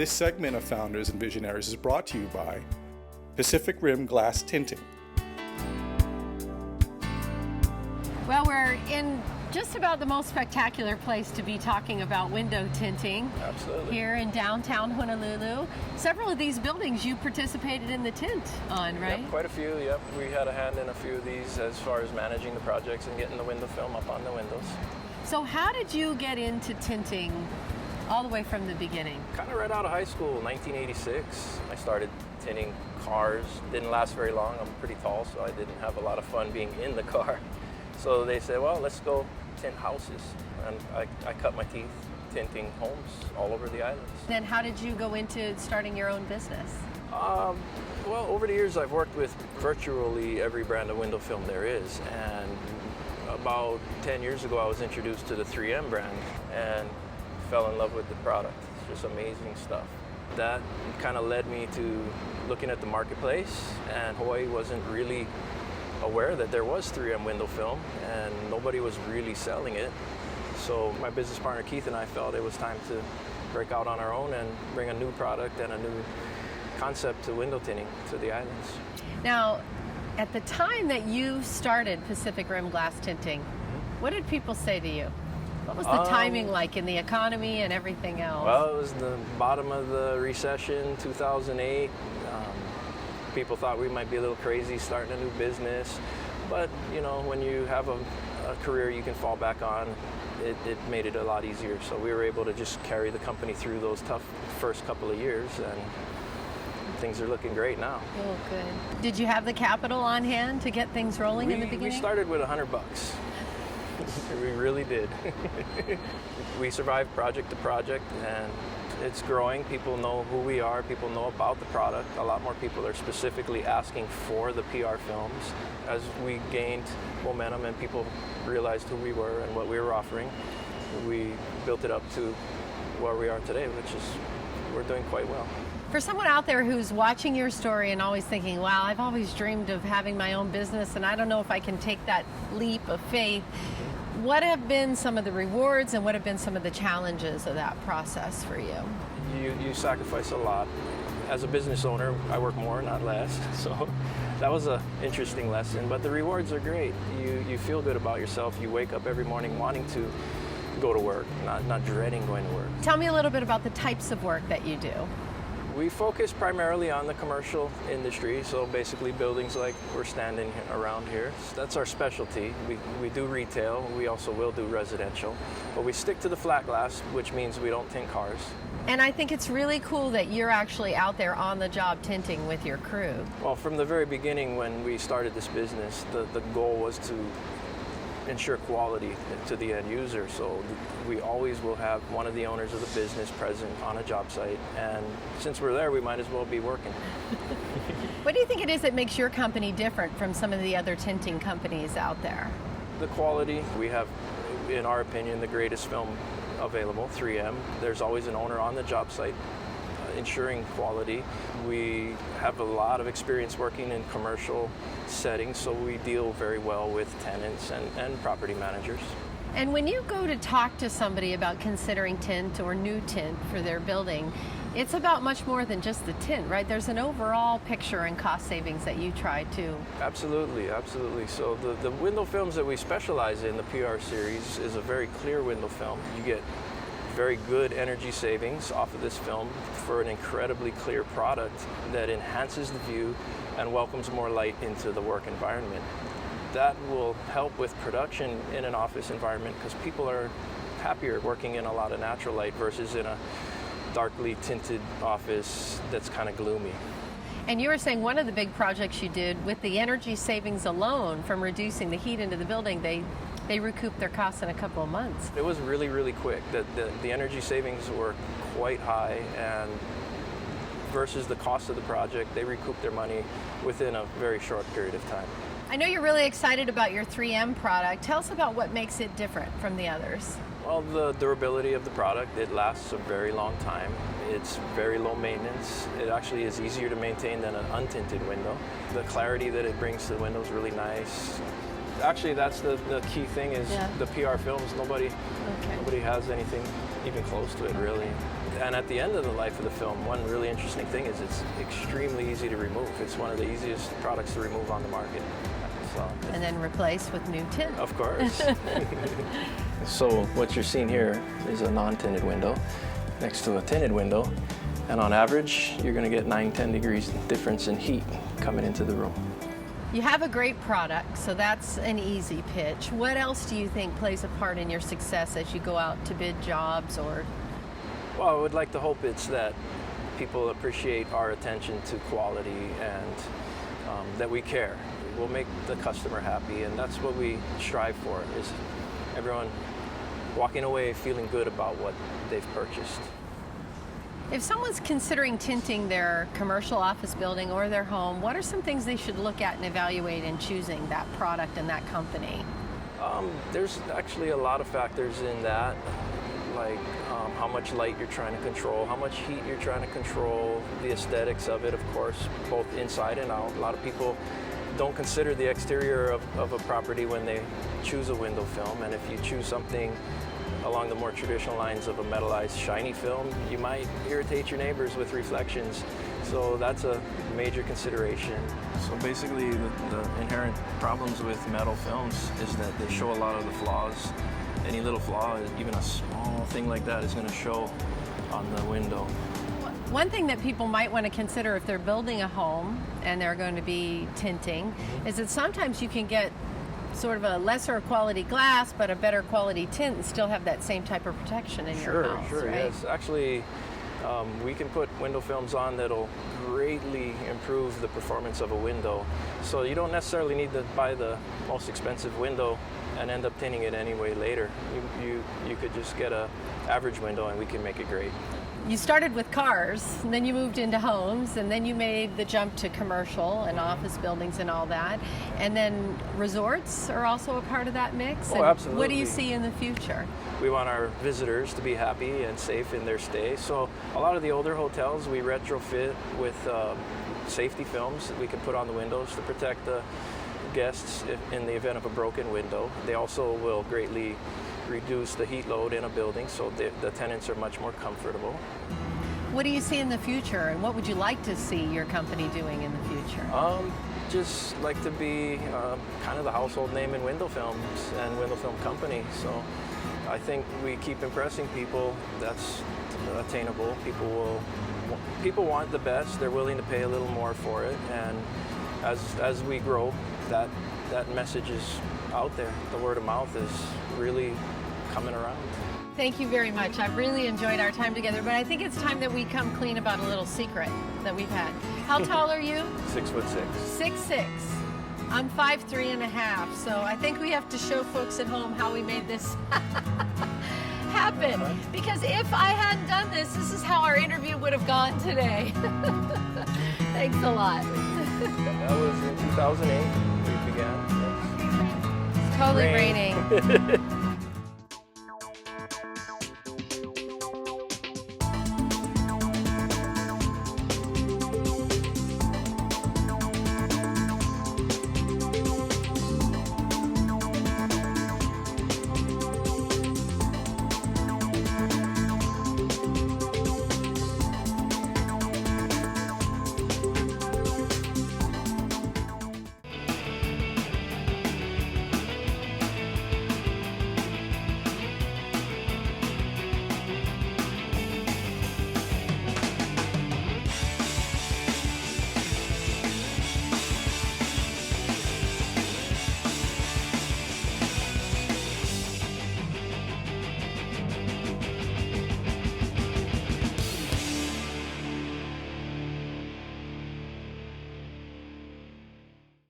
This segment of Founders and Visionaries is brought to you by Pacific Rim Glass Tinting. Well, we're in just about the most spectacular place to be talking about window tinting. Absolutely. Here in downtown Honolulu. Several of these buildings you participated in the tint on, right? Yep, quite a few, yep. We had a hand in a few of these as far as managing the projects and getting the window film up on the windows. So how did you get into tinting all the way from the beginning? Kind of right out of high school, 1986. I started tinting cars. Didn't last very long. I'm pretty tall, so I didn't have a lot of fun being in the car. So they said, well, let's go tint houses. And I cut my teeth tinting homes all over the islands. Then how did you go into starting your own business? Well, over the years, I've worked with virtually every brand of window film there is. And about 10 years ago, I was introduced to the 3M brand and fell in love with the product. It's just amazing stuff. That kind of led me to looking at the marketplace, and Hawaii wasn't really aware that there was 3M window film and nobody was really selling it. So my business partner Keith and I felt it was time to break out on our own and bring a new product and a new concept to window tinting to the islands. Now, at the time that you started Pacific Rim Glass Tinting, what did people say to you? What was the timing like in the economy and everything else? Well, it was the bottom of the recession, 2008. People thought we might be a little crazy starting a new business, but you know, when you have a career you can fall back on, it made it a lot easier. So we were able to just carry the company through those tough first couple of years, and things are looking great now. Oh, good. Did you have the capital on hand to get things rolling in the beginning? We started with $100. We really did. We survived project to project, and it's growing. People know who we are. People know about the product. A lot more people are specifically asking for the PR films. As we gained momentum and people realized who we were and what we were offering, we built it up to where we are today, which is we're doing quite well. For someone out there who's watching your story and always thinking, wow, I've always dreamed of having my own business and I don't know if I can take that leap of faith, what have been some of the rewards and what have been some of the challenges of that process for you? You sacrifice a lot. As a business owner, I work more, not less. So that was an interesting lesson, but the rewards are great. You feel good about yourself. You wake up every morning wanting to go to work, not dreading going to work. Tell me a little bit about the types of work that you do. We focus primarily on the commercial industry, so basically buildings like we're standing around here. That's our specialty. We do retail, we also will do residential, but we stick to the flat glass, which means we don't tint cars. And I think it's really cool that you're actually out there on the job tinting with your crew. Well, from the very beginning when we started this business, the goal was to ensure quality to the end user. So we always will have one of the owners of the business present on a job site, and since we're there, we might as well be working. What do you think it is that makes your company different from some of the other tinting companies out there? The quality. We have, in our opinion, the greatest film available, 3M. There's always an owner on the job site ensuring quality. We have a lot of experience working in commercial settings, so we deal very well with tenants and property managers. And when you go to talk to somebody about considering tint or new tint for their building, it's about much more than just the tint, right? There's an overall picture and cost savings that you try to. Absolutely, absolutely. So the window films that we specialize in, the PR series, is a very clear window film. You get very good energy savings off of this film for an incredibly clear product that enhances the view and welcomes more light into the work environment. That will help with production in an office environment because people are happier working in a lot of natural light versus in a darkly tinted office that's kind of gloomy. And you were saying one of the big projects you did with the energy savings alone from reducing the heat into the building, they recouped their costs in a couple of months. It was really, really quick. The energy savings were quite high, and versus the cost of the project, they recouped their money within a very short period of time. I know you're really excited about your 3M product. Tell us about what makes it different from the others. Well, the durability of the product, it lasts a very long time. It's very low maintenance. It actually is easier to maintain than an untinted window. The clarity that it brings to the window is really nice. Actually, that's the key thing is the PR films. Nobody has anything even close to it, really. And at the end of the life of the film, one really interesting thing is it's extremely easy to remove. It's one of the easiest products to remove on the market. So, And then replace with new tint. of course. So what you're seeing here is a non-tinted window next to a tinted window. And on average, you're going to get 9-10 degrees difference in heat coming into the room. You have a great product, so that's an easy pitch. What else do you think plays a part in your success as you go out to bid jobs or? Well, I would like to hope it's that people appreciate our attention to quality and that we care. We'll make the customer happy, and that's what we strive for, is everyone walking away feeling good about what they've purchased. If someone's considering tinting their commercial office building or their home, what are some things they should look at and evaluate in choosing that product and that company? There's actually a lot of factors in that, like how much light you're trying to control, how much heat you're trying to control, the aesthetics of it, of course, both inside and out. A lot of people don't consider the exterior of a property when they choose a window film, and if you choose something along the more traditional lines of a metallized shiny film, you might irritate your neighbors with reflections. So that's a major consideration. So basically the inherent problems with metal films is that they show a lot of the flaws. Any little flaw, even a small thing like that, is going to show on the window. One thing that people might want to consider if they're building a home and they're going to be tinting is that sometimes you can get sort of a lesser quality glass but a better quality tint and still have that same type of protection in your house. Sure, right? yes. Actually, we can put window films on that'll greatly improve the performance of a window. So you don't necessarily need to buy the most expensive window and end up tinting it anyway later. You could just get a average window and we can make it great. You started with cars, and then you moved into homes, and then you made the jump to commercial and office buildings and all that. And then resorts are also a part of that mix. Oh, and absolutely. What do you see in the future? We want our visitors to be happy and safe in their stay. So a lot of the older hotels we retrofit with safety films that we can put on the windows to protect the guests in the event of a broken window. They also will greatly reduce the heat load in a building, so the tenants are much more comfortable. What do you see in the future, and what would you like to see your company doing in the future? Just like to be kind of the household name in window films and window film company. So I think we keep impressing people. That's attainable. People want the best. They're willing to pay a little more for it, and as we grow, that message is out there. The word of mouth is really coming around. Thank you very much. I've really enjoyed our time together, but I think it's time that we come clean about a little secret that we've had. How tall are you? 6'6". 6'6". I'm 5'3½", so I think we have to show folks at home how we made this happen. Because if I hadn't done this is how our interview would have gone today. Thanks a lot. That was in 2008 we began. It's totally raining.